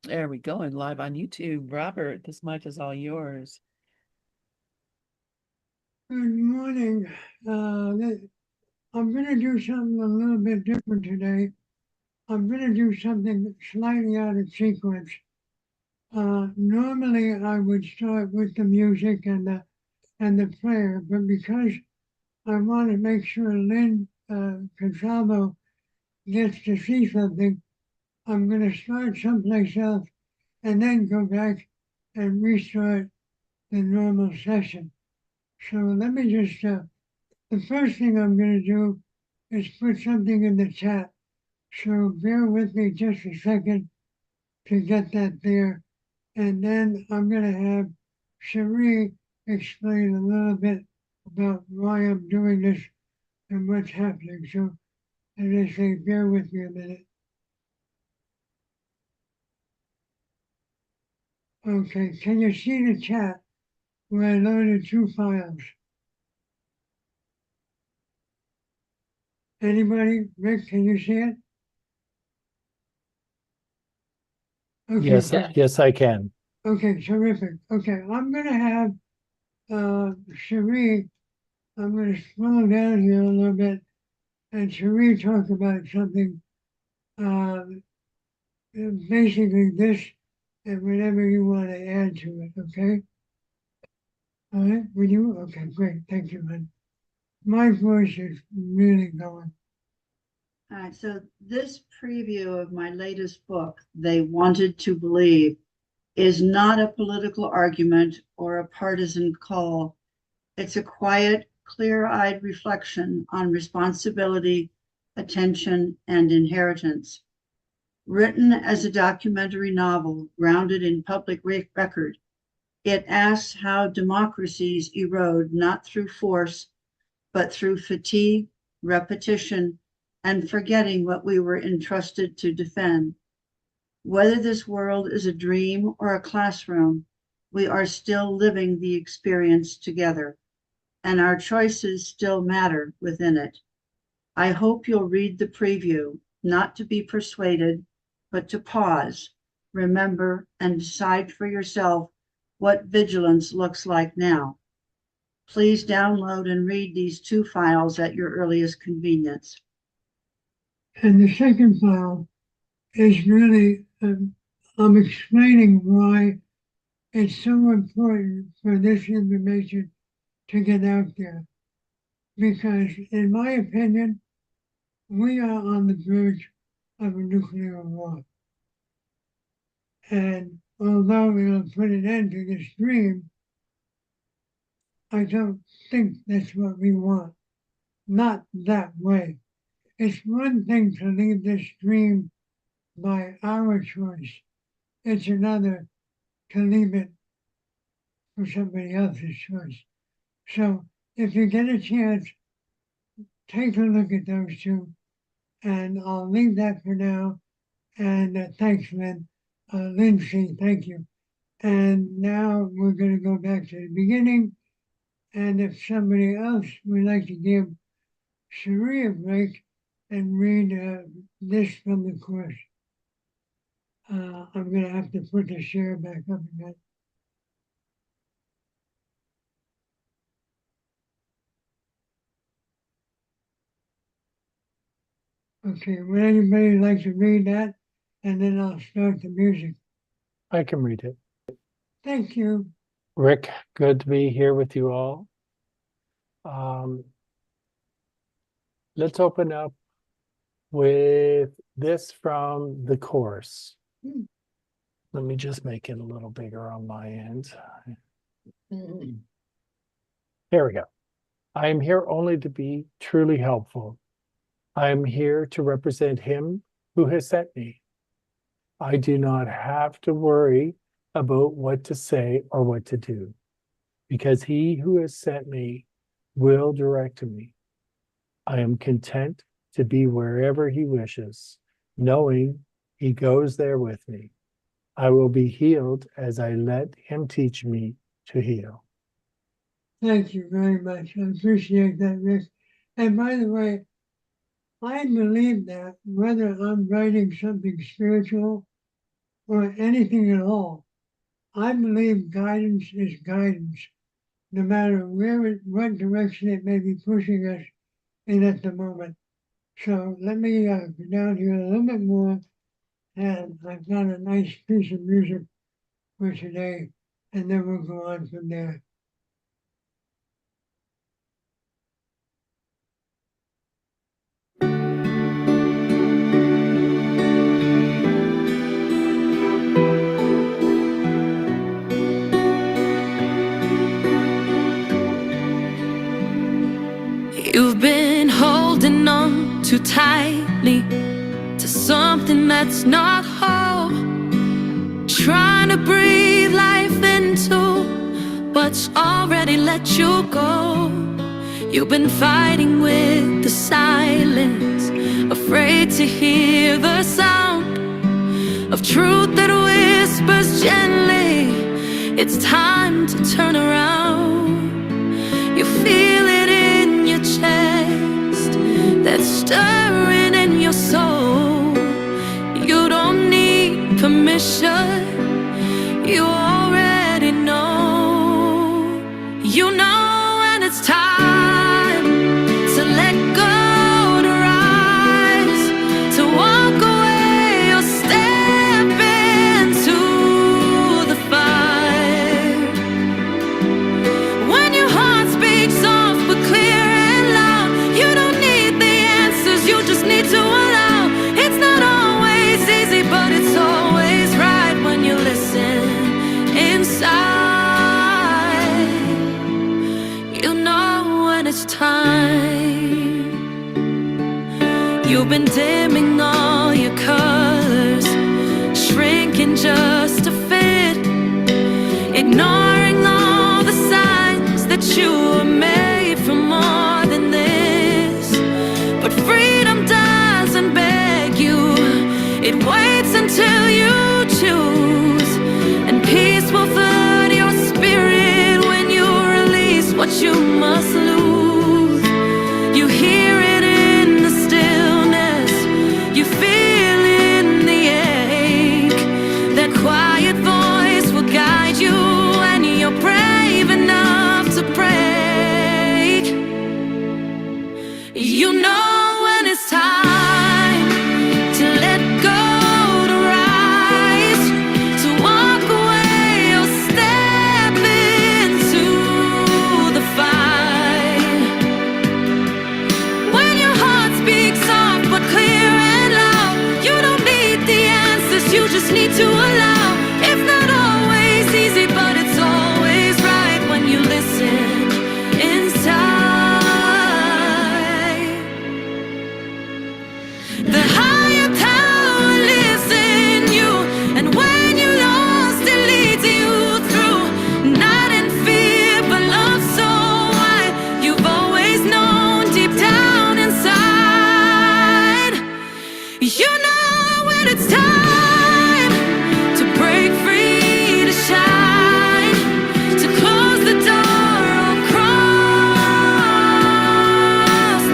There we go, and live on YouTube. Robert, this mic is all yours. Good morning. I'm going to do something a little bit different today. I'm going to do something slightly out of sequence. Normally, I would start with the music and the prayer, but because I want to make sure Lynn Consalvo gets to see something, I'm going to start someplace else and then go back and restart the normal session. So let me just the first thing I'm going to do is put something in the chat. So bear with me just a second to get that there. And then I'm going to have Cherie explain a little bit about why I'm doing this and what's happening. So as I say, bear with me a minute. Okay, can you see the chat where I loaded two files? Anybody? Rick, can you see it? Okay, Yes, I can. okay, terrific. Okay, I'm going to have Cherie, I'm going to slow down here a little bit and Cherie talk about something, uh, basically this and whatever you want to add to it, okay? All right, will you? Okay, great, thank you, man. My voice is really going. All right, so this preview of my latest book, They Wanted to Believe, is not a political argument or a partisan call. It's a quiet, clear-eyed reflection on responsibility, attention, and inheritance. Written as a documentary novel grounded in public record, it asks how democracies erode not through force, but through fatigue, repetition, and forgetting what we were entrusted to defend. Whether this world is a dream or a classroom, we are still living the experience together, and our choices still matter within it. I hope you'll read the preview, not to be persuaded, but to pause, remember, and decide for yourself what vigilance looks like now. Please download and read these two files at your earliest convenience. And the second file is really, I'm explaining why it's so important for this information to get out there. Because, in my opinion, we are on the verge of a nuclear war. And although it'll put an end to this dream, I don't think that's what we want. Not that way. It's one thing to leave this dream by our choice. It's another to leave it for somebody else's choice. So if you get a chance, take a look at those two, and I'll leave that for now. And thanks, Lynn. Lindsay, thank you. And now we're going to go back to the beginning. And if somebody else would like to give Cherie a break and read this from the course, I'm going to have to put the share back up again. Okay, would anybody like to read that? And then I'll start the music. I can read it. Thank you. Rick, good to be here with you all. Let's open up with this from the course. Let me just make it a little bigger on my end. There we go. I am here only to be truly helpful. I am here to represent him who has sent me. I do not have to worry about what to say or what to do, because he who has sent me will direct me. I am content to be wherever he wishes, knowing he goes there with me. I will be healed as I let him teach me to heal. Thank you very much. I appreciate that, Rick. And by the way, I believe that whether I'm writing something spiritual or anything at all. I believe guidance is guidance, no matter what direction it may be pushing us in at the moment. So let me go down here a little bit more, and I've got a nice piece of music for today, and then we'll go on from there. You've been holding on too tightly to something that's not whole, trying to breathe life into what's already let you go. You've been fighting with the silence, afraid to hear the sound of truth that whispers gently. It's time to turn around. You feel it in your chest, that's stirring in your soul. You don't need permission, you already know. You know when it's time to let go, to rise, to walk away or step into the fire. When your heart speaks soft but clear and loud, you don't need the answers, you just need to allow. It's not always easy, but it's always right when you listen inside. You know when it's time. You've been dimming all your colors, shrinking just to fit, ignoring all the signs that you were made for more than this. But freedom doesn't beg you, it waits until you choose. And peace will flood your spirit when you release what you must lose. You hear it in the stillness, you feel in the ache. That quiet voice will guide you when you're brave enough to break. You know when it's time to let go, to rise, to walk away or step into the fight. When your heart speaks soft but clear and loud, you don't need the answers, you just need to allow. It's not always easy, but it's always right when you listen inside. The higher power lives in you, and when you're lost, it leads you through. Not in fear, but love so wide. You've always known deep down inside. You know when it's time to break free, to shine, to close the door or cross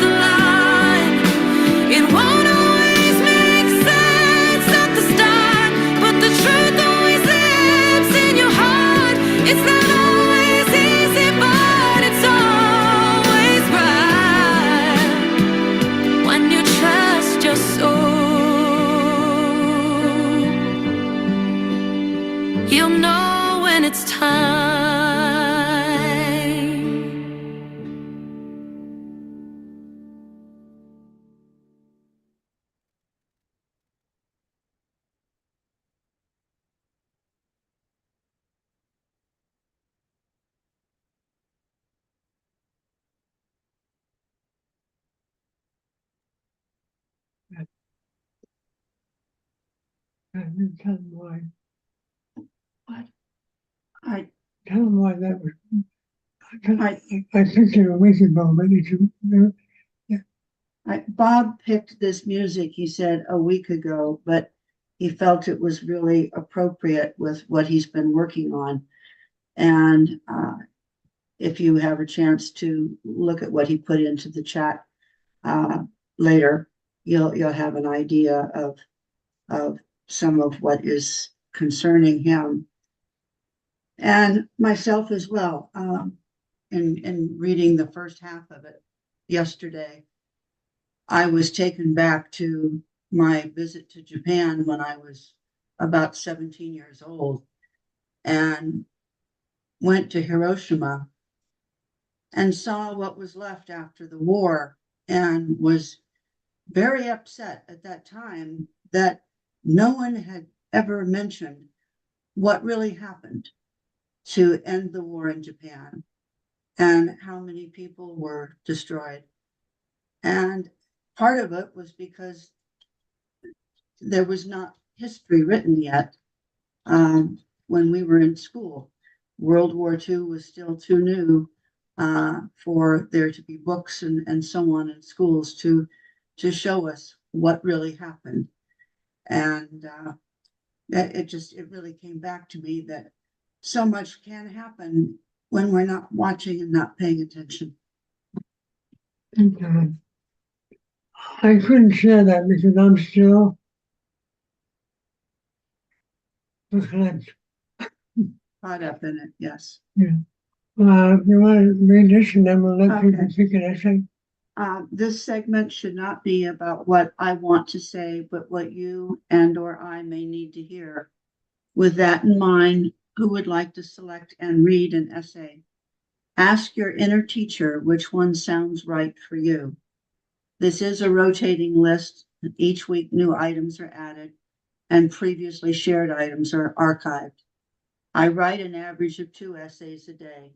the line. It won't always make sense at the start, but the truth always lives in your heart. It's not always easy, but it's always right when you trust your soul. You'll know when it's time. And you tell them why. What? I, Tell them why that was. I- I picked it a week ago, but Bob picked this music, he said, a week ago, but he felt it was really appropriate with what he's been working on. And if you have a chance to look at what he put into the chat later, you'll have an idea of some of what is concerning him. And myself as well, in reading the first half of it yesterday, I was taken back to my visit to Japan when I was about 17 years old and went to Hiroshima and saw what was left after the war and was very upset at that time that no one had ever mentioned what really happened to end the war in Japan and how many people were destroyed. And part of it was because there was not history written yet when we were in school. World War II was still too new for there to be books and so on in schools to show us what really happened. And it really came back to me that so much can happen when we're not watching and not paying attention. Okay. I couldn't share that because I'm still reflect. Caught up in it, yes. You want to read this and then we'll let people Okay. pick an essay? This segment should not be about what I want to say, but what you and or I may need to hear. With that in mind, who would like to select and read an essay? Ask your inner teacher which one sounds right for you. This is a rotating list. Each week, new items are added and previously shared items are archived. I write an average of 2 essays a day.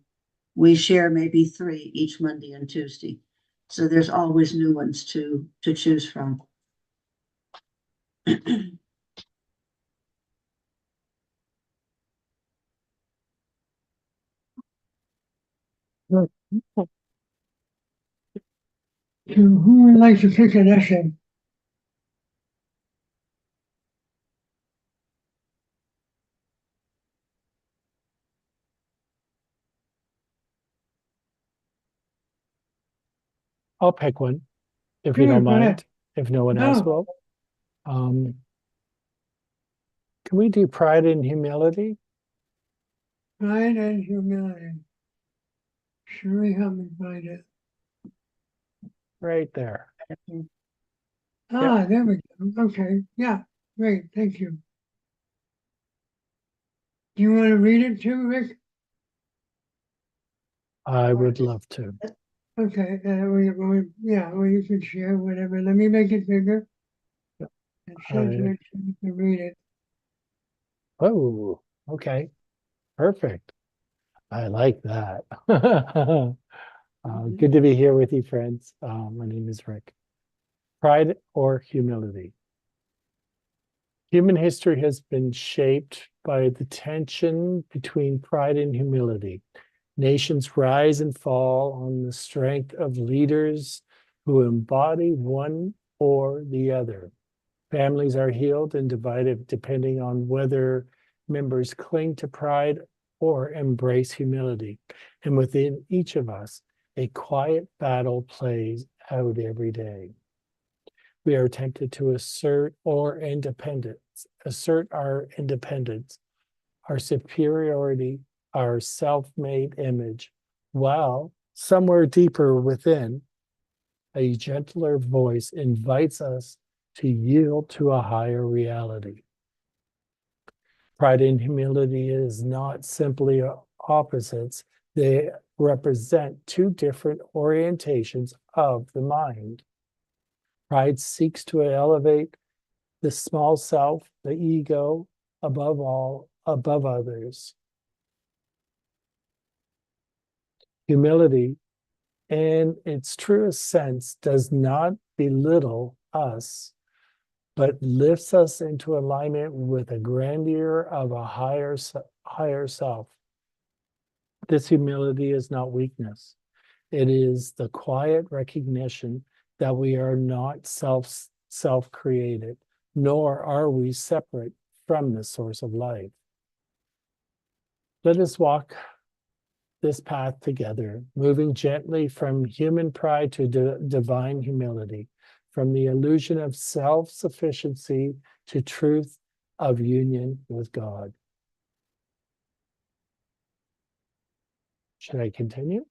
We share maybe 3 each Monday and Tuesday. So there's always new ones to choose from. So who would like to pick an essay? I'll pick one, if you Sure, don't go ahead. mind, if no one else No. will. Can we do pride and humility? Pride and humility. Sure, help me find it. Right there. Ah, there we go. Okay, yeah, great, thank you. Do you want to read it too, Rick? I would love to. Okay, or you can share whatever. Let me make it bigger. Yeah. And censor it so you can read it. Oh, okay. Perfect. I like that. Good to be here with you, friends. My name is Rick. Pride or humility? Human history has been shaped by the tension between pride and humility. Nations rise and fall on the strength of leaders who embody one or the other. Families are healed and divided depending on whether members cling to pride or embrace humility. And within each of us, a quiet battle plays out every day. We are tempted to assert our independence, our superiority, our self-made image, while somewhere deeper within, a gentler voice invites us to yield to a higher reality. Pride and humility is not simply opposites, they represent 2 different orientations of the mind. Pride seeks to elevate the small self, the ego, above all, above others. Humility, in its truest sense, does not belittle us, but lifts us into alignment with a grandeur of a higher self. This humility is not weakness. It is the quiet recognition that we are not self-created, nor are we separate from the source of life. Let us walk this path together, moving gently from human pride to divine humility, from the illusion of self-sufficiency to truth of union with God. Should I continue?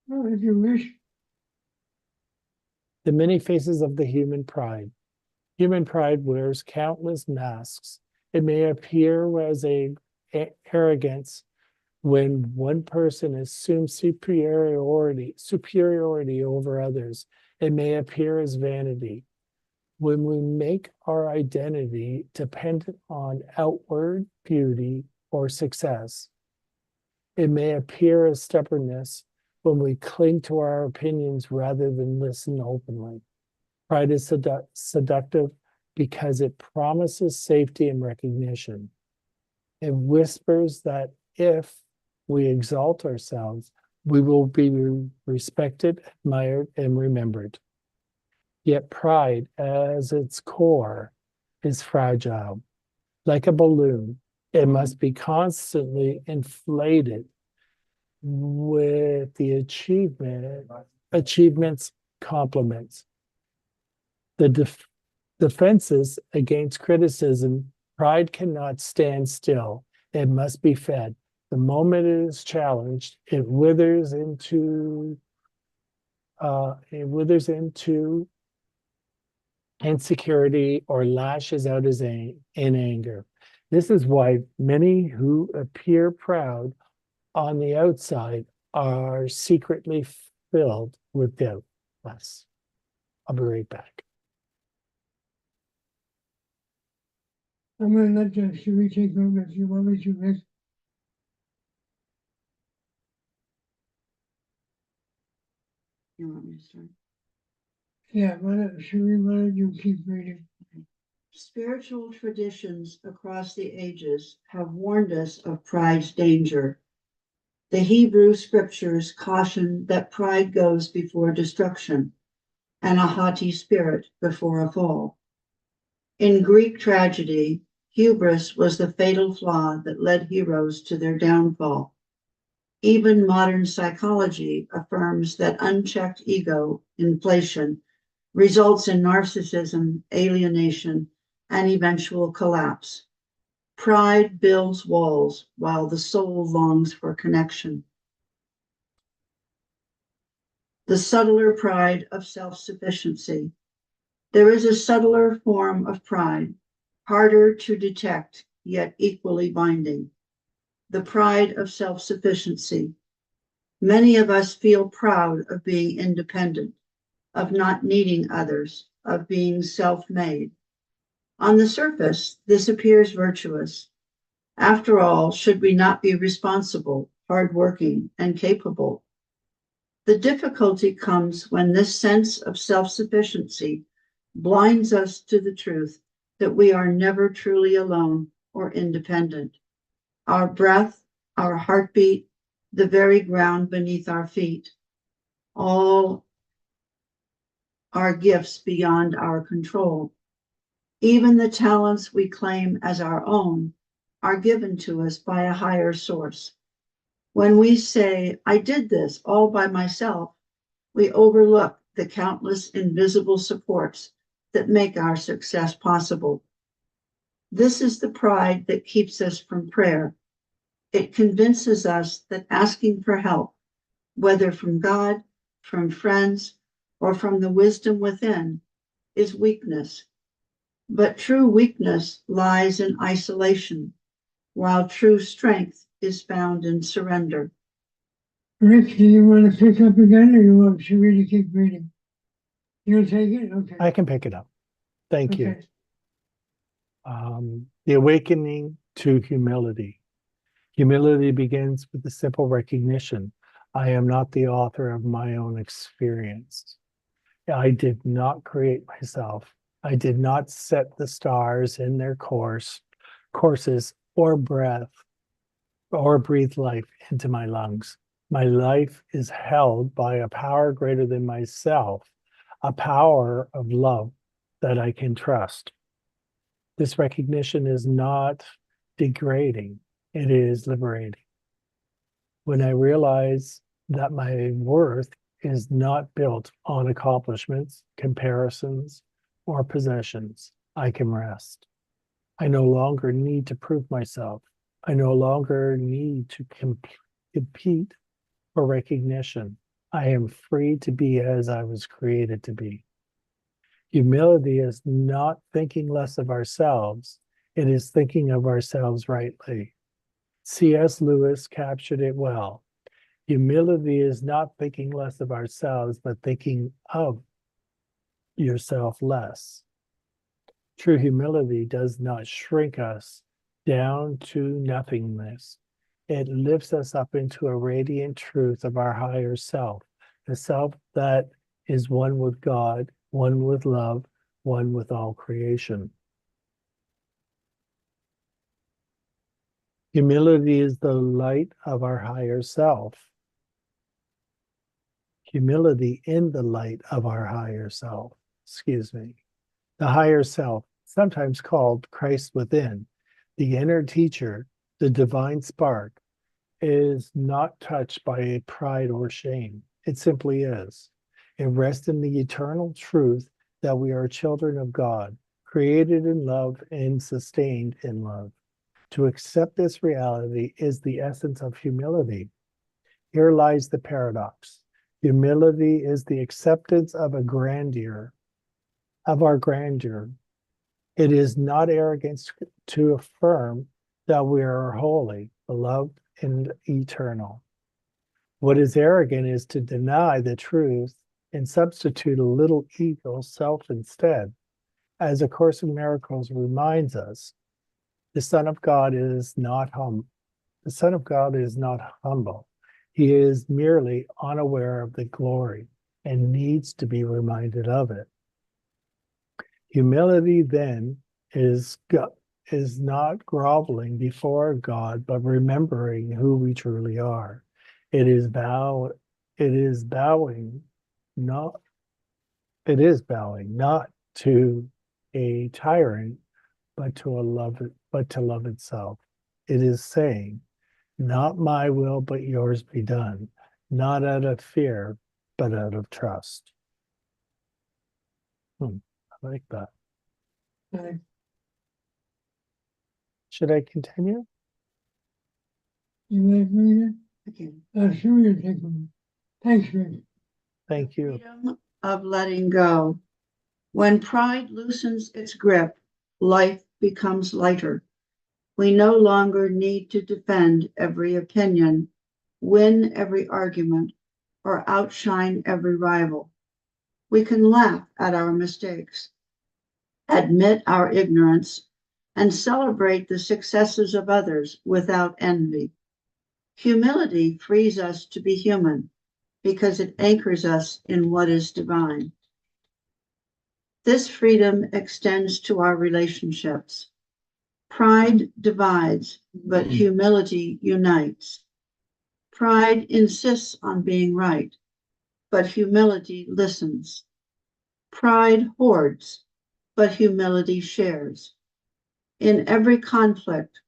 Well, if you wish, The many faces of the human pride. Human pride wears countless masks. It may appear as arrogance when one person assumes superiority over others. It may appear as vanity. When we make our identity dependent on outward beauty or success, it may appear as stubbornness when we cling to our opinions rather than listen openly. Pride is seductive because it promises safety and recognition. It whispers that if we exalt ourselves, we will be respected, admired, and remembered. Yet pride, as its core, is fragile. Like a balloon, it must be constantly inflated with the achievements, compliments. The defenses against criticism, pride cannot stand still. It must be fed. The moment it is challenged, it withers into insecurity or lashes out in anger. This is why many who appear proud on the outside are secretly filled with doubt. I'll be right back. I'm going to let Sheree take over if you want me to, Rick. You want me to start? Yeah, Sheree, why don't you keep reading? Spiritual traditions across the ages have warned us of pride's danger. The Hebrew scriptures caution that pride goes before destruction and a haughty spirit before a fall. In Greek tragedy, hubris was the fatal flaw that led heroes to their downfall. Even modern psychology affirms that unchecked ego inflation results in narcissism, alienation, and eventual collapse. Pride builds walls while the soul longs for connection. The subtler pride of self-sufficiency. There is a subtler form of pride, harder to detect, yet equally binding. The pride of self-sufficiency. Many of us feel proud of being independent, of not needing others, of being self-made. On the surface, this appears virtuous. After all, should we not be responsible, hardworking, and capable? The difficulty comes when this sense of self-sufficiency blinds us to the truth that we are never truly alone or independent. Our breath, our heartbeat, the very ground beneath our feet, all are gifts beyond our control. Even the talents we claim as our own are given to us by a higher source. When we say, I did this all by myself, we overlook the countless invisible supports that make our success possible. This is the pride that keeps us from prayer. It convinces us that asking for help, whether from God, from friends, or from the wisdom within, is weakness. But true weakness lies in isolation, while true strength is found in surrender. Rick, do you want to pick up again, or you want Sheree to keep reading? You'll take it? Okay. I can pick it up. Thank you. Okay. The awakening to humility. Humility begins with the simple recognition, I am not the author of my own experience. I did not create myself. I did not set the stars in their courses, or breathe life into my lungs. My life is held by a power greater than myself, a power of love that I can trust. This recognition is not degrading, it is liberating. When I realize that my worth is not built on accomplishments, comparisons, or possessions, I can rest. I no longer need to prove myself. I no longer need to compete for recognition. I am free to be as I was created to be. Humility is not thinking less of ourselves, it is thinking of ourselves rightly. C.S. Lewis captured it well. Humility is not thinking less of ourselves, but thinking of yourself less. True humility does not shrink us down to nothingness. It lifts us up into a radiant truth of our higher self, the self that is one with God, one with love, one with all creation. Humility is the light of our higher self. Humility in the light of our higher self. Excuse me. The higher self, sometimes called Christ within, the inner teacher, the divine spark, is not touched by pride or shame. It simply is. It rests in the eternal truth that we are children of God, created in love and sustained in love. To accept this reality is the essence of humility. Here lies the paradox. Humility is the acceptance of a grandeur, of our grandeur. It is not arrogance to affirm that we are holy, beloved, and eternal. What is arrogant is to deny the truth and substitute a little ego self instead. As A Course in Miracles reminds us, the Son of God is not humble. The Son of God is not humble. He is merely unaware of the glory and needs to be reminded of it. Humility then is not groveling before God, but remembering who we truly are. It is bowing not to a tyrant, but to love itself. It is saying, not my will, but yours be done, not out of fear, but out of trust. I like that. I Should I continue? You like reading? Okay. Sure you take them. Thanks, Rick. Thank you. Freedom of letting go. When pride loosens its grip, life becomes lighter. We no longer need to defend every opinion, win every argument, or outshine every rival. We can laugh at our mistakes, admit our ignorance, and celebrate the successes of others without envy. Humility frees us to be human because it anchors us in what is divine. This freedom extends to our relationships. Pride divides, but humility unites. Pride insists on being right, but humility listens. Pride hoards, but humility shares. In every conflict,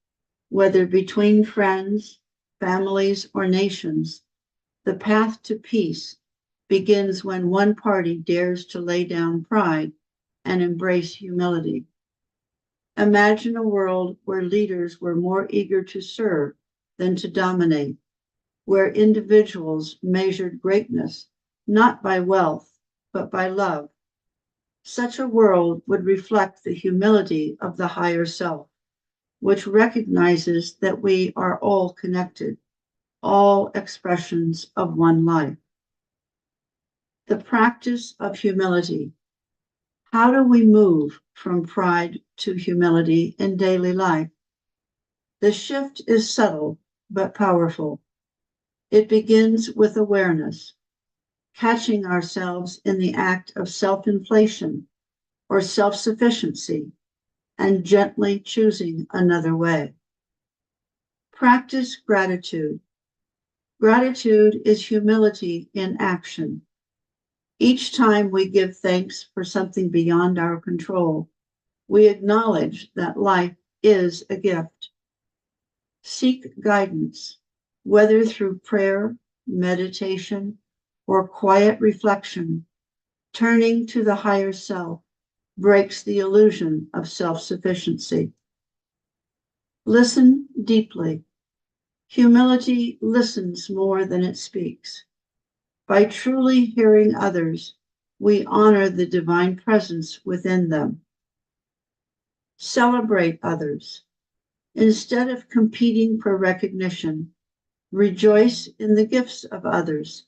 whether between friends, families, or nations, the path to peace begins when one party dares to lay down pride and embrace humility. Imagine a world where leaders were more eager to serve than to dominate, where individuals measured greatness not by wealth, but by love. Such a world would reflect the humility of the higher self, which recognizes that we are all connected, all expressions of one life. The practice of humility. How do we move from pride to humility in daily life? The shift is subtle but powerful. It begins with awareness, catching ourselves in the act of self-inflation or self-sufficiency, and gently choosing another way. Practice gratitude. Gratitude is humility in action. Each time we give thanks for something beyond our control, we acknowledge that life is a gift. Seek guidance, whether through prayer, meditation, or quiet reflection. Turning to the higher self breaks the illusion of self-sufficiency. Listen deeply. Humility listens more than it speaks. By truly hearing others, we honor the divine presence within them. Celebrate others. Instead of competing for recognition, rejoice in the gifts of others.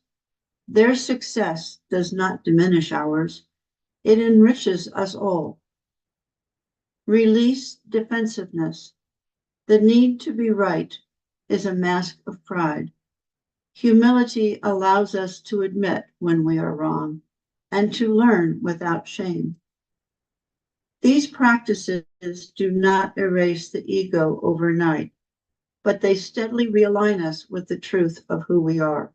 Their success does not diminish ours, it enriches us all. Release defensiveness. The need to be right is a mask of pride. Humility allows us to admit when we are wrong and to learn without shame. These practices do not erase the ego overnight, but they steadily realign us with the truth of who we are.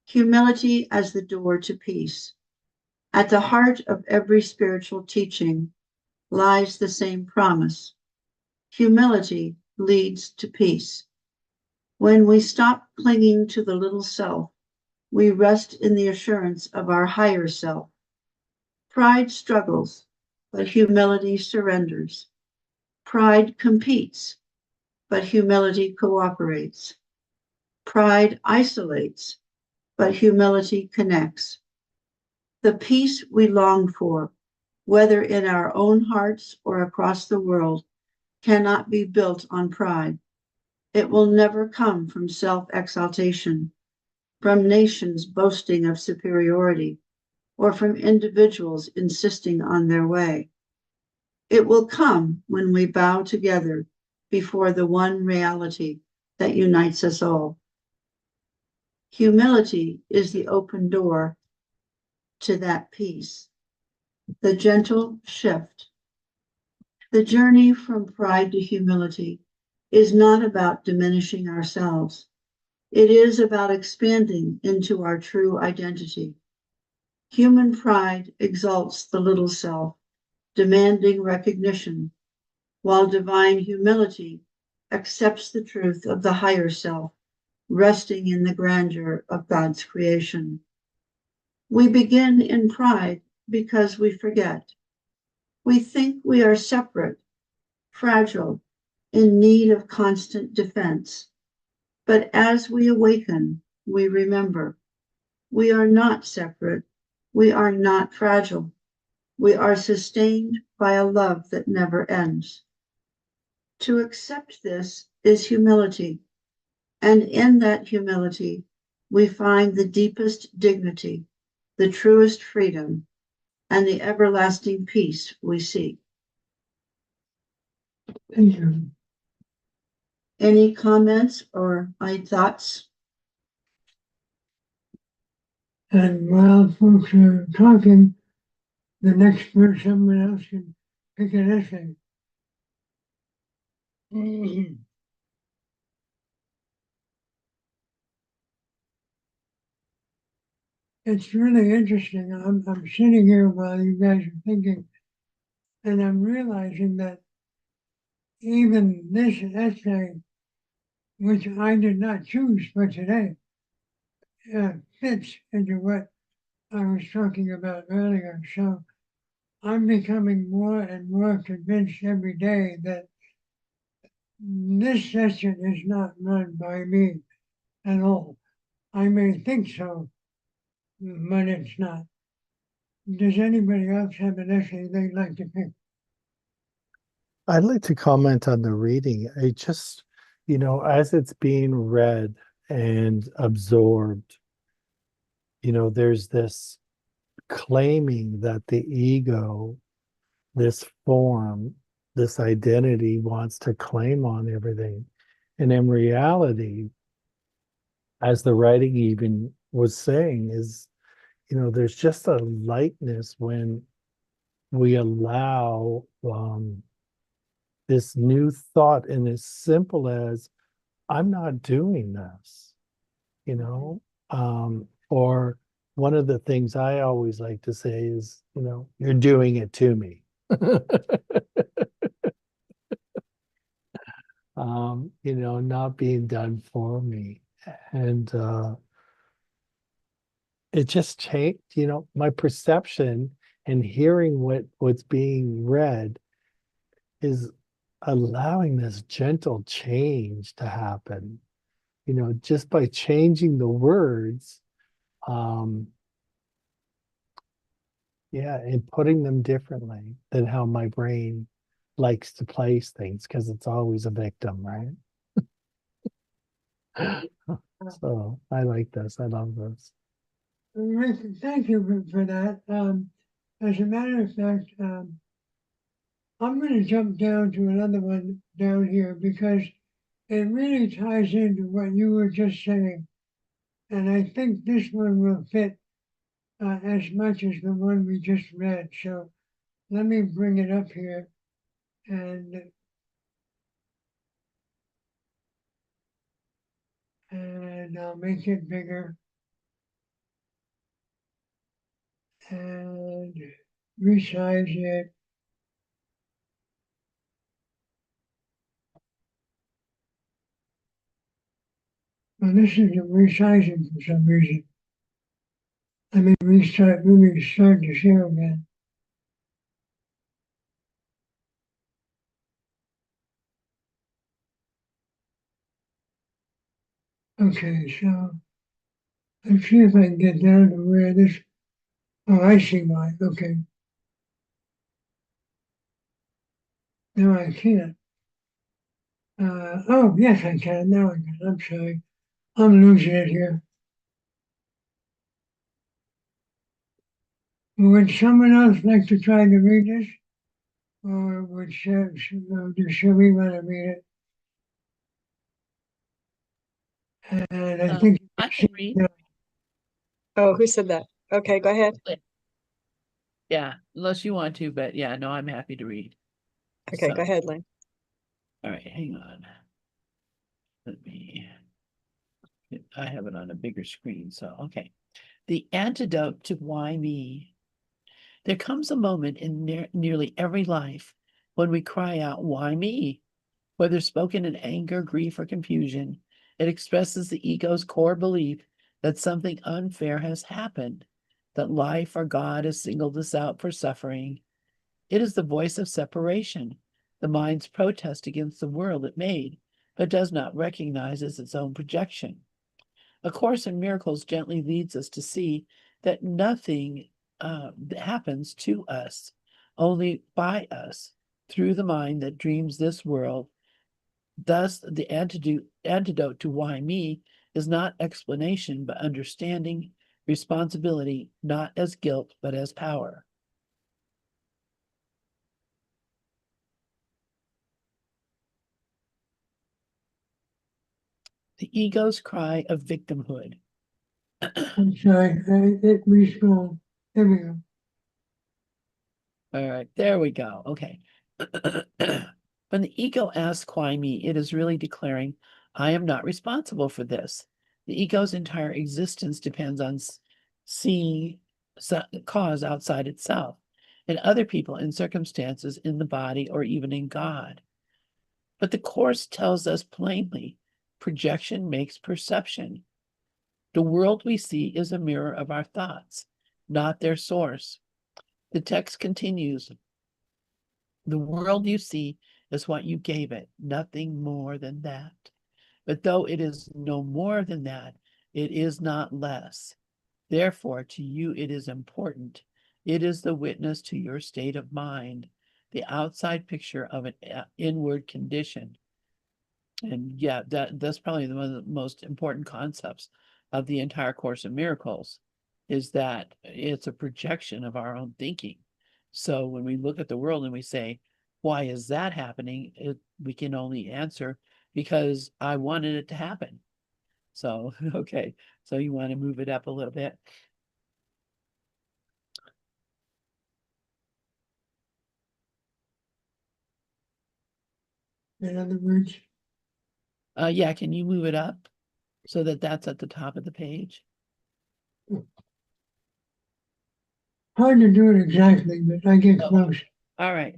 Humility as the door to peace. At the heart of every spiritual teaching lies the same promise. Humility leads to peace. When we stop clinging to the little self, we rest in the assurance of our higher self. Pride struggles, but humility surrenders. Pride competes, but humility cooperates. Pride isolates, but humility connects. The peace we long for, whether in our own hearts or across the world, cannot be built on pride. It will never come from self-exaltation, from nations boasting of superiority, or from individuals insisting on their way. It will come when we bow together before the one reality that unites us all. Humility is the open door to that peace, the gentle shift. The journey from pride to humility is not about diminishing ourselves. It is about expanding into our true identity. Human pride exalts the little self, demanding recognition, while divine humility accepts the truth of the higher self, resting in the grandeur of God's creation. We begin in pride because we forget. We think we are separate, fragile, in need of constant defense. But as we awaken, we remember we are not separate. We are not fragile. We are sustained by a love that never ends. To accept this is humility, and in that humility, we find the deepest dignity, the truest freedom, and the everlasting peace we seek. Thank you. Any comments or thoughts? And while folks are talking, the next verse, someone else can pick an essay. It's really interesting. I'm sitting here while you guys are thinking, and I'm realizing that even this essay, which I did not choose for today, fits into what I was talking about earlier. So I'm becoming more and more convinced every day that this session is not run by me at all. I may think so, but it's not. Does anybody else have an essay they'd like to pick? I'd like to comment on the reading. I just, as it's being read and absorbed, there's this claiming that the ego, this form, this identity wants to claim on everything. And in reality, as the writing even was saying, is, there's just a lightness when we allow this new thought, and as simple as, I'm not doing this, or one of the things I always like to say is, you're doing it to me. Not being done for me. And it just changed, my perception and hearing what's being read is allowing this gentle change to happen, just by changing the words, um, yeah, and putting them differently than how my brain likes to place things because it's always a victim, right? So I like this. I love this. Rick, thank you for that. As a matter of fact, I'm going to jump down to another one down here because it really ties into what you were just saying. And I think this one will fit as much as the one we just read. So let me bring it up here and I'll make it bigger and resize it. Well, this isn't resizing for some reason. Let me restart the share again. Okay, so let's see if I can get down to where this, oh, I see why, okay. No, I can't. Oh, yes, I can, now I can, I'm sorry. I'm losing it here. Would someone else like to try to read this? Or should we want to read it? And I think I can read. Oh, who said that? Okay, go ahead. Yeah, unless you want to, but yeah, no, I'm happy to read. Okay, So, go ahead, Lynn. all right, hang on. Let me, I have it on a bigger screen, so, okay. The antidote to why me. There comes a moment in nearly every life when we cry out, why me? Whether spoken in anger, grief, or confusion, it expresses the ego's core belief that something unfair has happened, that life or God has singled us out for suffering. It is the voice of separation, the mind's protest against the world it made, but does not recognize as its own projection. A Course in Miracles gently leads us to see that nothing happens to us, only by us, through the mind that dreams this world. Thus, the antidote to why me is not explanation, but understanding, responsibility, not as guilt, but as power. The ego's cry of victimhood. I'm sorry, it respawned. There we go. All right, there we go. Okay. When the ego asks why me, it is really declaring, I am not responsible for this. The ego's entire existence depends on seeing cause outside itself, in other people, in circumstances, in the body, or even in God. But the Course tells us plainly, projection makes perception. The world we see is a mirror of our thoughts, not their source. The text continues, the world you see is what you gave it, nothing more than that. But though it is no more than that, it is not less. Therefore, to you it is important. It is the witness to your state of mind, the outside picture of an inward condition. And yeah, that's probably one of the most important concepts of the entire Course in Miracles, is that it's a projection of our own thinking. So when we look at the world and we say, why is that happening? We can only answer because I wanted it to happen. So, okay, so you want to move it up a little bit. In other words, Yeah, can you move it up so that that's at the top of the page? hard to do it exactly, but I get close. All right,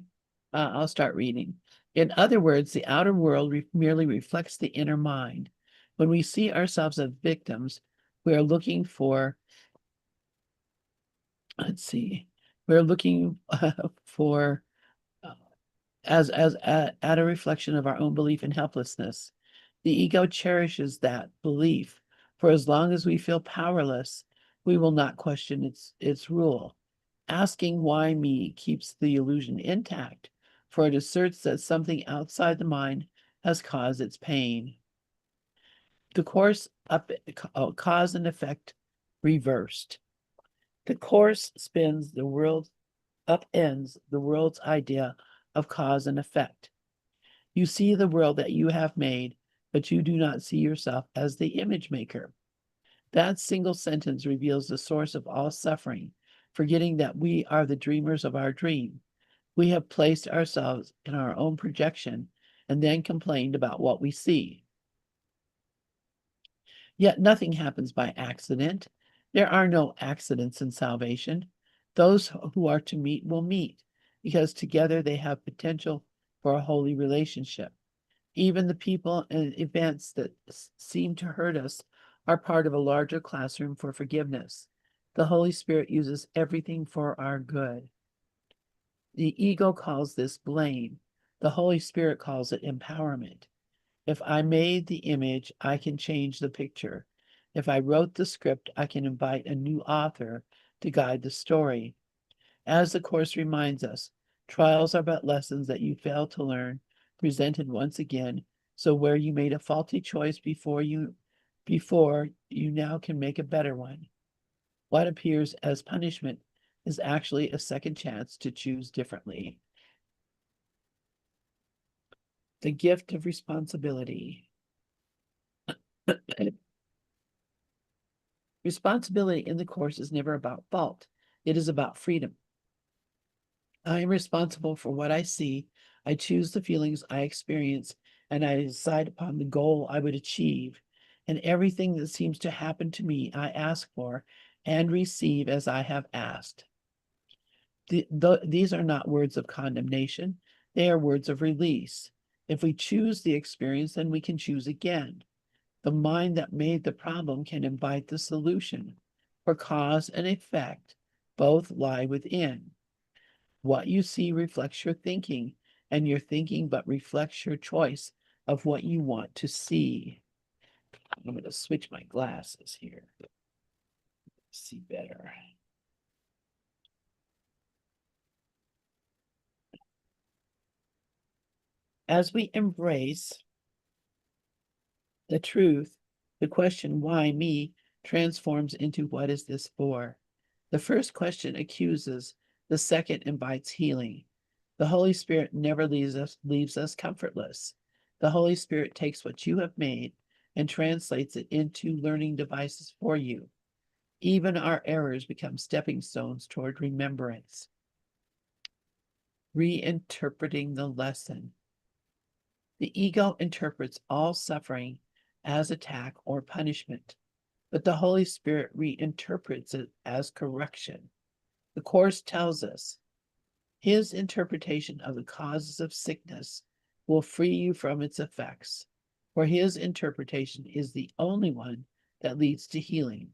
I'll start reading. In other words, the outer world merely reflects the inner mind. When we see ourselves as victims, we are looking for, let's see, we're looking for at a reflection of our own belief in helplessness. The ego cherishes that belief. For as long as we feel powerless, we will not question its rule. Asking why me keeps the illusion intact, for it asserts that something outside the mind has caused its pain. The course cause and effect reversed. The course spins the world, upends the world's idea of cause and effect. You see the world that you have made, but you do not see yourself as the image maker. That single sentence reveals the source of all suffering, forgetting that we are the dreamers of our dream. We have placed ourselves in our own projection and then complained about what we see. Yet nothing happens by accident. There are no accidents in salvation. Those who are to meet will meet, because together they have potential for a holy relationship. Even the people and events that seem to hurt us are part of a larger classroom for forgiveness. The Holy Spirit uses everything for our good. The ego calls this blame. The Holy Spirit calls it empowerment. If I made the image, I can change the picture. If I wrote the script, I can invite a new author to guide the story. As the Course reminds us, trials are but lessons that you failed to learn, presented once again. So where you made a faulty choice before, you now can make a better one. What appears as punishment is actually a second chance to choose differently. The gift of responsibility. Responsibility in the Course is never about fault. It is about freedom. I am responsible for what I see. I choose the feelings I experience, and I decide upon the goal I would achieve. And everything that seems to happen to me, I ask for and receive as I have asked. These are not words of condemnation. They are words of release. If we choose the experience, then we can choose again. The mind that made the problem can invite the solution. For cause and effect, both lie within. What you see reflects your thinking, and your thinking but reflects your choice of what you want to see. I'm going to switch my glasses here. See better. As we embrace the truth, the question, why me, transforms into what is this for? The first question accuses, the second invites healing. The Holy Spirit never leaves us comfortless. The Holy Spirit takes what you have made and translates it into learning devices for you. Even our errors become stepping stones toward remembrance. Reinterpreting the lesson. The ego interprets all suffering as attack or punishment, but the Holy Spirit reinterprets it as correction. The Course tells us his interpretation of the causes of sickness will free you from its effects, for his interpretation is the only one that leads to healing.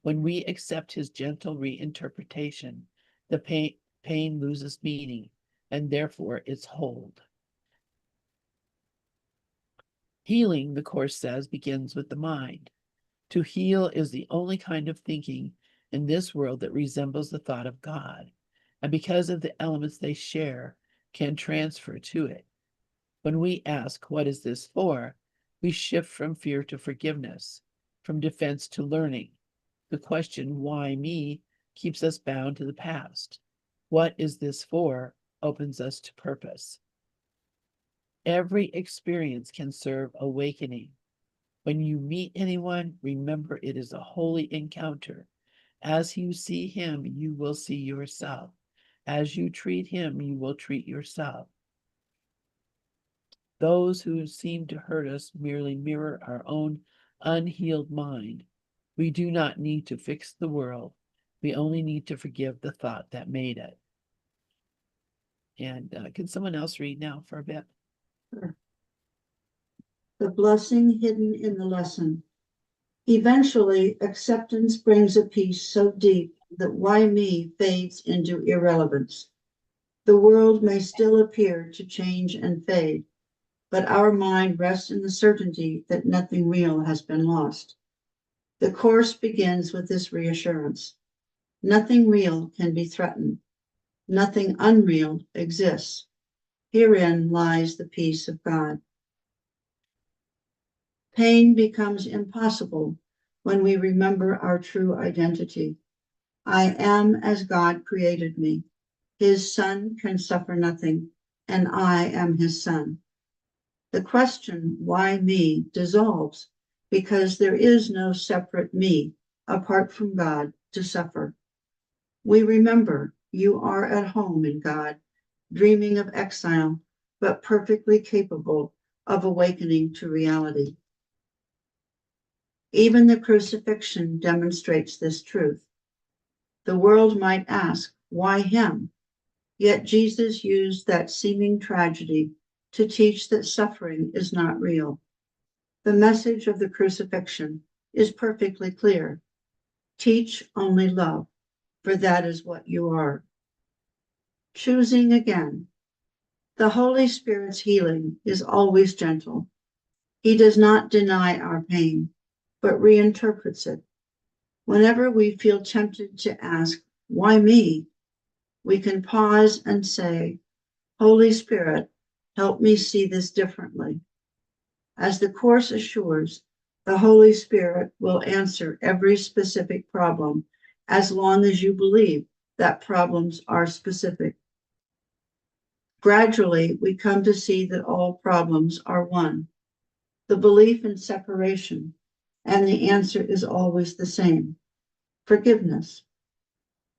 When we accept his gentle reinterpretation, the pain loses meaning and therefore its hold. Healing, the Course says, begins with the mind. To heal is the only kind of thinking in this world that resembles the thought of God, and because of the elements they share, can transfer to it. When we ask, what is this for? We shift from fear to forgiveness, from defense to learning. The question, why me, keeps us bound to the past. What is this for? Opens us to purpose. Every experience can serve awakening. When you meet anyone, remember it is a holy encounter. As you see him, you will see yourself. As you treat him, you will treat yourself. Those who seem to hurt us merely mirror our own unhealed mind. We do not need to fix the world. We only need to forgive the thought that made it. And can someone else read now for a bit? The blessing hidden in the lesson. Eventually, acceptance brings a peace so deep that why me fades into irrelevance. The world may still appear to change and fade, but our mind rests in the certainty that nothing real has been lost. The course begins with this reassurance. Nothing real can be threatened. Nothing unreal exists. Herein lies the peace of God. Pain becomes impossible when we remember our true identity. I am as God created me. His son can suffer nothing, and I am his son. The question, why me, dissolves because there is no separate me apart from God to suffer. We remember you are at home in God, dreaming of exile, but perfectly capable of awakening to reality. Even the crucifixion demonstrates this truth. The world might ask, why him? Yet Jesus used that seeming tragedy to teach that suffering is not real. The message of the crucifixion is perfectly clear. Teach only love, for that is what you are. Choosing again. The Holy Spirit's healing is always gentle. He does not deny our pain, but reinterprets it. Whenever we feel tempted to ask, why me? We can pause and say, Holy Spirit, help me see this differently. As the Course assures, the Holy Spirit will answer every specific problem as long as you believe that problems are specific. Gradually, we come to see that all problems are one. The belief in separation, and the answer is always the same: forgiveness.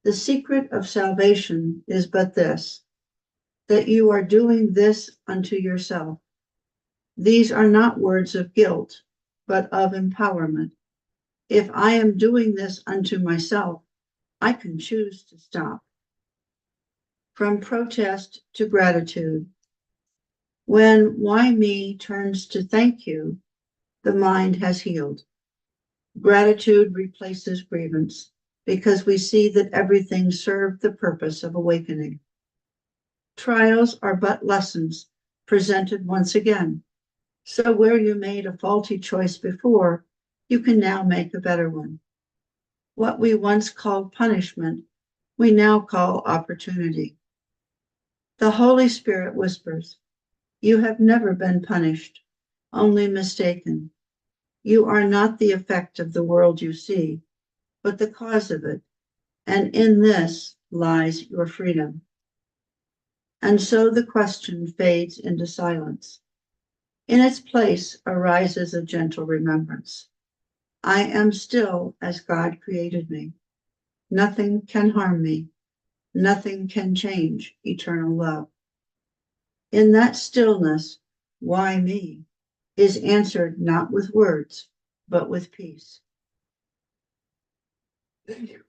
The secret of salvation is but this, that you are doing this unto yourself. These are not words of guilt, but of empowerment. If I am doing this unto myself, I can choose to stop. From protest to gratitude. When why me turns to thank you, the mind has healed. Gratitude replaces grievance because we see that everything served the purpose of awakening. Trials are but lessons presented once again. So where you made a faulty choice before, you can now make a better one. What we once called punishment, we now call opportunity. The Holy Spirit whispers, you have never been punished, only mistaken. You are not the effect of the world you see, but the cause of it, and in this lies your freedom. And so the question fades into silence. In its place arises a gentle remembrance. I am still as God created me. Nothing can harm me. Nothing can change eternal love. In that stillness, why me, is answered not with words, but with peace. Thank you.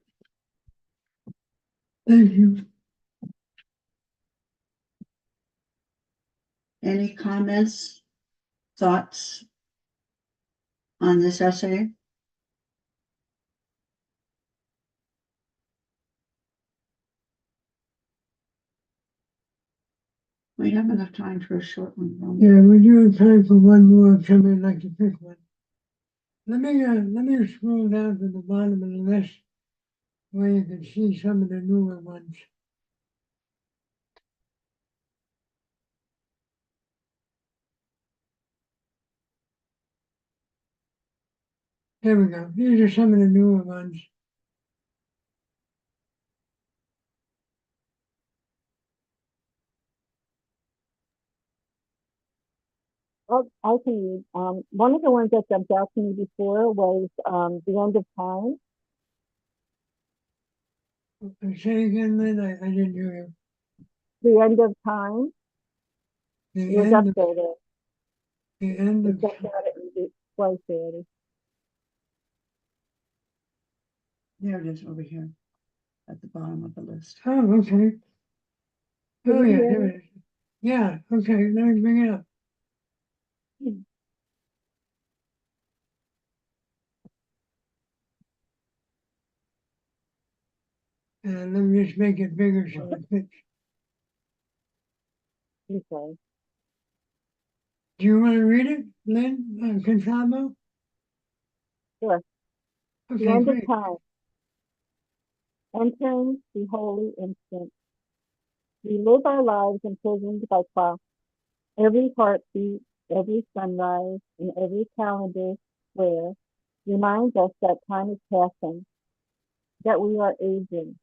Thank you. Any comments, thoughts on this essay? We have enough time for a short one. Yeah, we do have time for one more if somebody'd like to pick one. Let me scroll down to the bottom of the list where you can see some of the newer ones. There we go. These are some of the newer ones. Oh, I can read. One of the ones that jumped out to me before was The End of Time. Say again, Lynn, I didn't hear you. The End of Time. The It was end, updated. the end It of, jumped out at me twice already. There it is over here at the bottom of the list. oh, okay. Can Oh, you yeah, hear there me? it is. Yeah, okay, let me bring it up. And let me just make it bigger so it fits. I'm sorry. Do you want to read it, Lynn, Gonzalo? Sure. The Okay, end of great. time. Entering the holy instant. We live our lives imprisoned by clocks. Every heartbeat, every sunrise, and every calendar square reminds us that time is passing, that we are aging,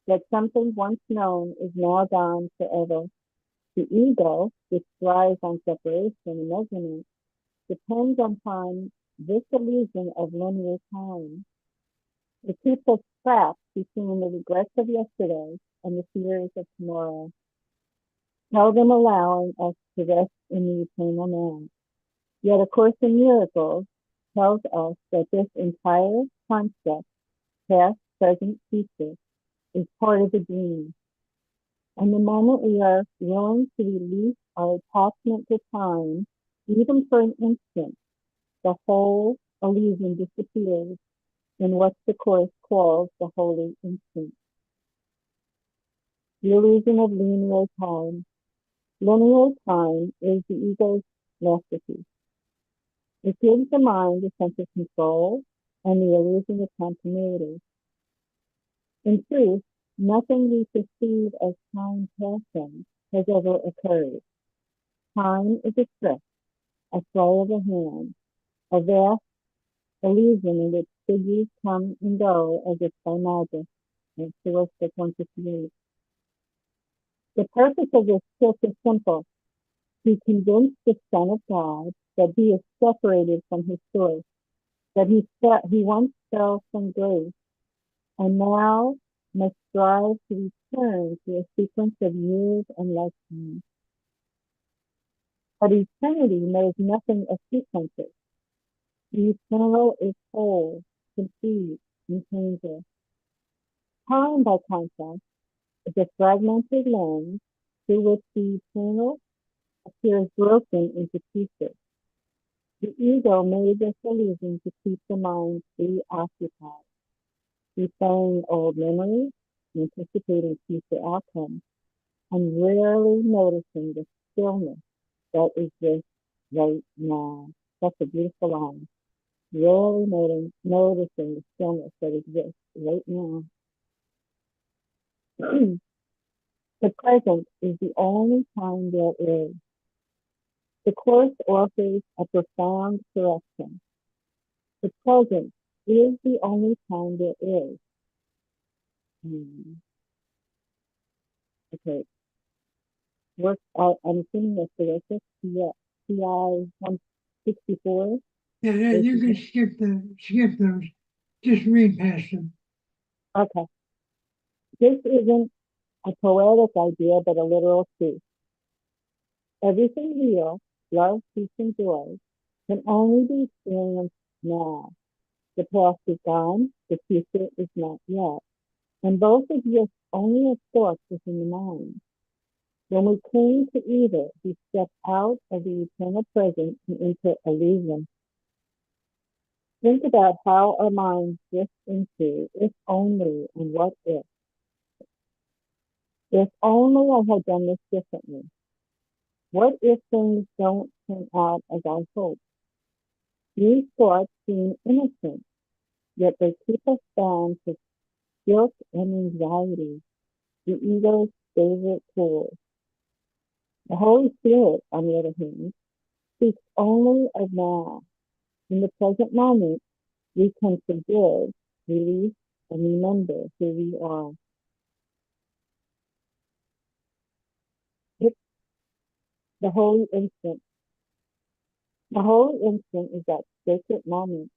that something once known is now gone forever. The ego, which thrives on separation and measurement, depends upon this illusion of linear time. It keeps us trapped between the regrets of yesterday and the fears of tomorrow, seldom allowing us to rest in the eternal now. Yet A Course in Miracles tells us that this entire concept, past, present, future, is part of the dream. And the moment we are willing to release our attachment to time, even for an instant, the whole illusion disappears in what the Course calls the holy instant. The illusion of linear time. Linear time is the ego's masterpiece. It gives the mind a sense of control and the illusion of continuity. In truth, nothing we perceive as time passing has ever occurred. Time is a trick, a throw of a hand, a vast illusion in which figures come and go as if by magic. And Source 158. The purpose of this trick is simple: to convince the Son of God that he is separated from his source, that he once fell from grace and now must strive to return to a sequence of years and lifetimes. But eternity knows nothing of sequences. The eternal is whole, complete, and changeless. Time, by contrast, is a fragmented lens through which the eternal appears broken into pieces. The ego made this illusion to keep the mind preoccupied, replaying old memories, anticipating future outcomes, and rarely noticing the stillness that exists right now. That's a beautiful line. Rarely noticing the stillness that exists right now. The present is the only time there is. The Course offers a profound correction. The present is the only time there is. Okay. I'm assuming that's the record. CI 164. Yeah, you can skip those. Just read past them. Okay. This isn't a poetic idea, but a literal truth. Everything real, love, peace, and joy, can only be experienced now. The past is gone, the future is not yet, and both exist only as thoughts within the mind. When we cling to either, we step out of the eternal present and into illusion. Think about how our minds drift into if only and what if. If only I had done this differently. What if things don't turn out as I hope? These thoughts seem innocent, yet they keep us bound to guilt and anxiety, the ego's favorite tools. The Holy Spirit, on the other hand, speaks only of now. In the present moment, we can forgive, release, and remember who we are. It's the holy instant. The holy instant is that sacred moment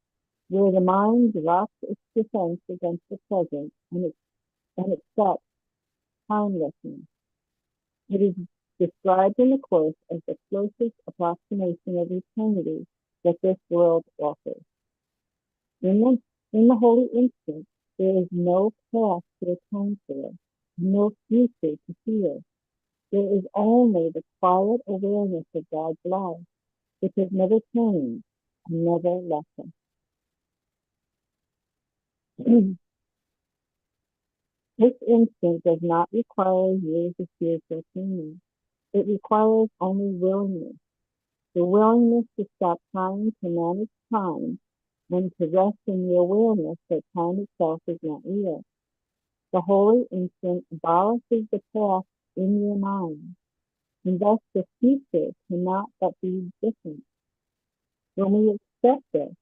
where the mind drops its defense against the present and accepts timelessness. It is described in the Course as the closest approximation of eternity that this world offers. In the holy instant, there is no past to atone for, no future to fear. There is only the quiet awareness of God's love, which has never changed and never lessened. This instant does not require years of spiritual training. It requires only willingness, the willingness to stop trying to manage time and to rest in the awareness that time itself is not real. The holy instant abolishes the past in your mind, and thus the future cannot but be different. When we accept this,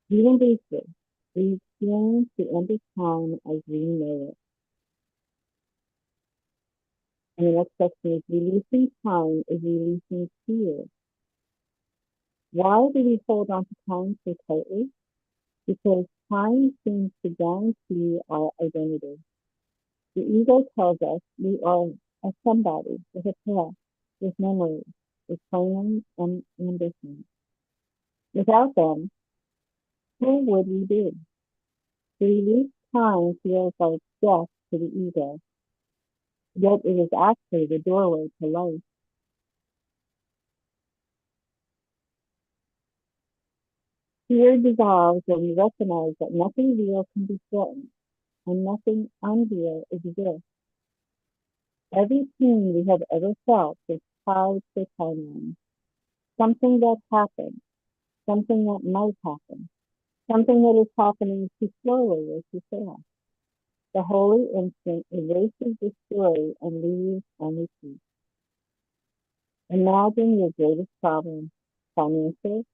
even briefly, we experience the end of time as we know it. And the next section is releasing time is releasing fear. Why do we hold on to time so tightly? Because time seems to guarantee our identity. The ego tells us we are a somebody with a past, with memories, with plans and ambitions. Without them, who would we be? To release time feels like death to the ego, yet it is actually the doorway to life. Fear dissolves when we recognize that nothing real can be threatened and nothing unreal exists. Every pain we have ever felt is tied to a timeline. Something that happened, something that might happen, something that is happening too slowly or too fast. The holy instant erases the story and leaves only peace. Imagine your greatest problem, financial,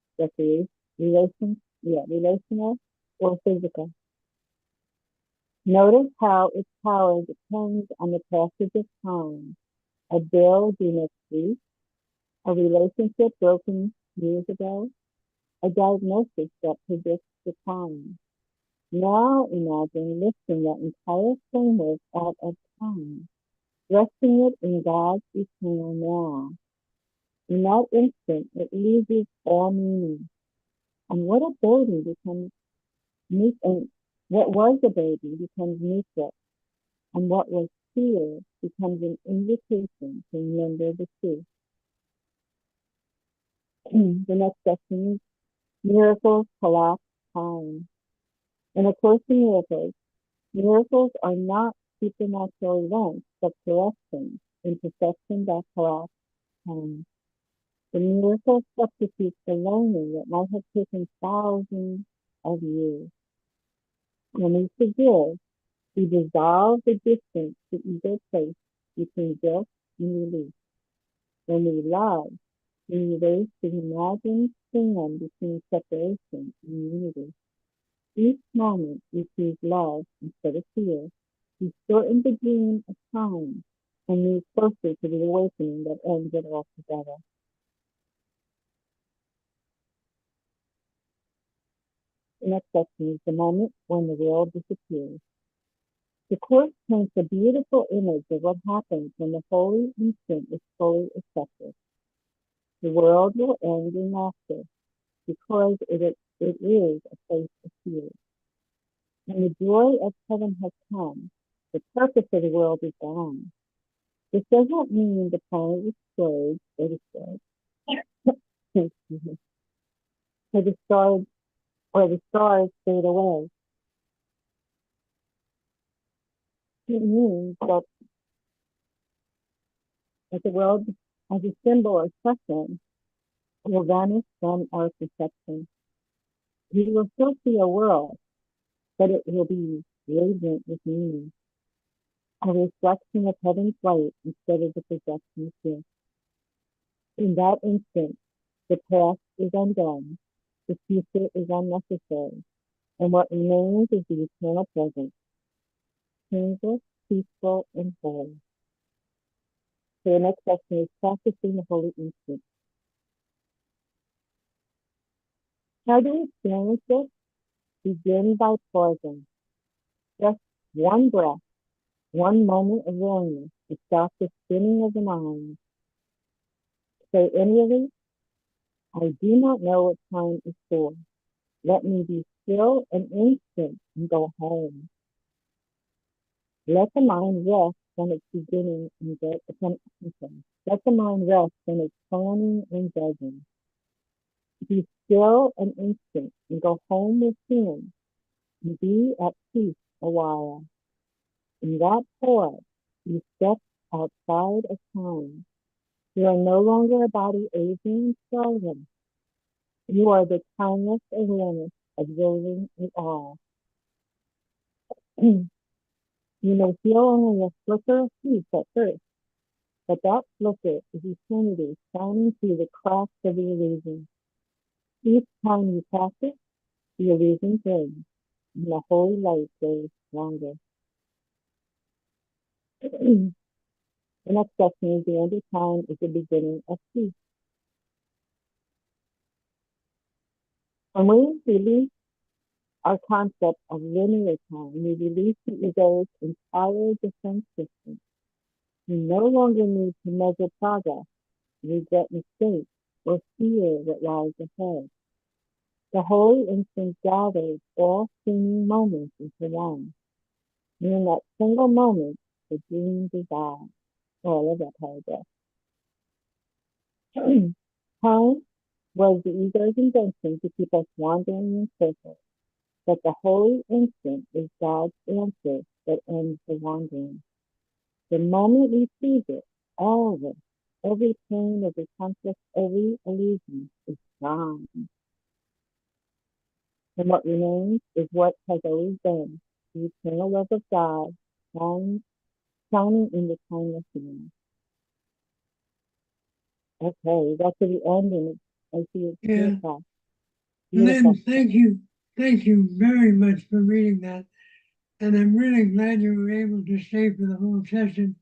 relational, or physical. Notice how its power depends on the passage of time. A bill due next week, a relationship broken years ago, a diagnosis that predicts decline. Now imagine lifting that entire framework out of time, resting it in God's eternal now. In that instant, it loses all meaning. And what a burden becomes and what was a burden becomes neutral, and what was fear becomes an invitation to remember the truth. The next section is miracles collapse time. In A Course in Miracles, miracles are not supernatural events, but corrections in perception that collapse time. The miracle substitutes the learning that might have taken thousands of years. When we forgive, we dissolve the distance the ego placed between guilt and release. When we love, we erase the imagined span between separation and unity. Each moment we choose love instead of fear. We shorten the dream of time and move closer to the awakening that ends it all together. The next section is the moment when the world disappears. The Course paints a beautiful image of what happens when the holy instant is fully accepted. The world will end in laughter because it is a place of tears. When the joy of heaven has come, the purpose of the world is gone. This does not mean the planet is destroyed or destroyed. or the stars fade away. It means that the world, as a symbol of suffering, will vanish from our perception. We will still see a world, but it will be radiant with meaning, a reflection of heaven's light instead of the projection of fear. In that instant, the past is undone, the future is unnecessary, and what remains is the eternal present, changeless, peaceful, and whole. So the next section is practicing the holy instant. How do we experience this? Begin by pausing. Just one breath, one moment of willingness to stop the spinning of the mind. Say inwardly, I do not know what time is for. Let me be still an instant and go home. Let the mind rest when it's beginning and let the mind rest when it's planning and judging. Be still an instant and go home with him and be at peace a while. In that pause, you step outside of time. You are no longer a body aging and starving. You are the timeless awareness observing it all. You may feel only a flicker of peace at first, but that flicker is eternity shining through the cracks of the illusion. Each time you practice, the illusion fades, and the holy light grows stronger. The next section is the end of time is the beginning of peace. When we release our concept of linear time, we release the ego's entire defense system. We no longer need to measure progress, regret mistakes, or fear what lies ahead. The holy instinct gathers all seeming moments into one. And in that single moment, the dream dissolves. Oh, I love that paragraph. Time was the ego's invention to keep us wandering in circles, but the holy instant is God's answer that ends the wandering. The moment we seize it, all of it, every pain, every conflict, every illusion is gone. And what remains is what has always been, the eternal love of God, shining in the timeless man. Okay, we got to the end and I see it's Yeah. beautiful. Lynn, thank you very much for reading that. And I'm really glad you were able to stay for the whole session.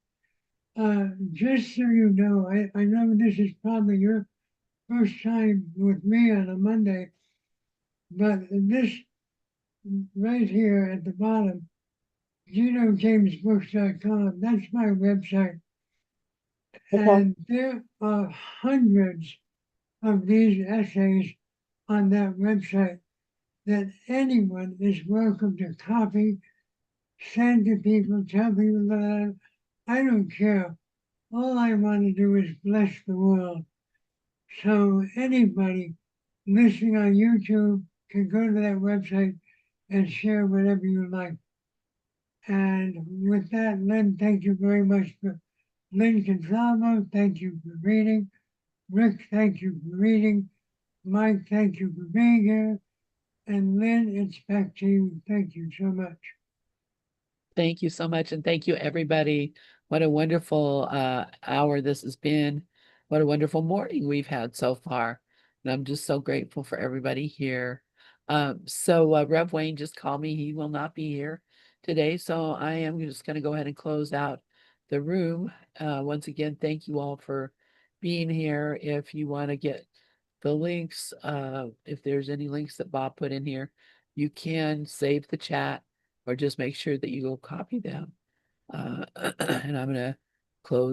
Just so you know, I know this is probably your first time with me on a Monday, but this right here at the bottom, GinoJamesBooks.com, that's my website. Okay. And there are hundreds of these essays on that website that anyone is welcome to copy, send to people, tell people that I don't care. All I want to do is bless the world. So anybody listening on YouTube can go to that website and share whatever you like. And with that, Lynn, thank you very much for Lynn Consalvo, thank you for reading. Rick, thank you for reading. Mike, thank you for being here. And Lynn, it's back to you. Thank you so much. Thank you so much. And thank you, everybody. What a wonderful hour this has been. What a wonderful morning we've had so far. And I'm just so grateful for everybody here. So Rev Wayne just called me. He will not be here today. So I am just going to go ahead and close out the room. Once again, thank you all for being here. If you want to get the links, if there's any links that Bob put in here, you can save the chat or just make sure that you go copy them. And I'm going to close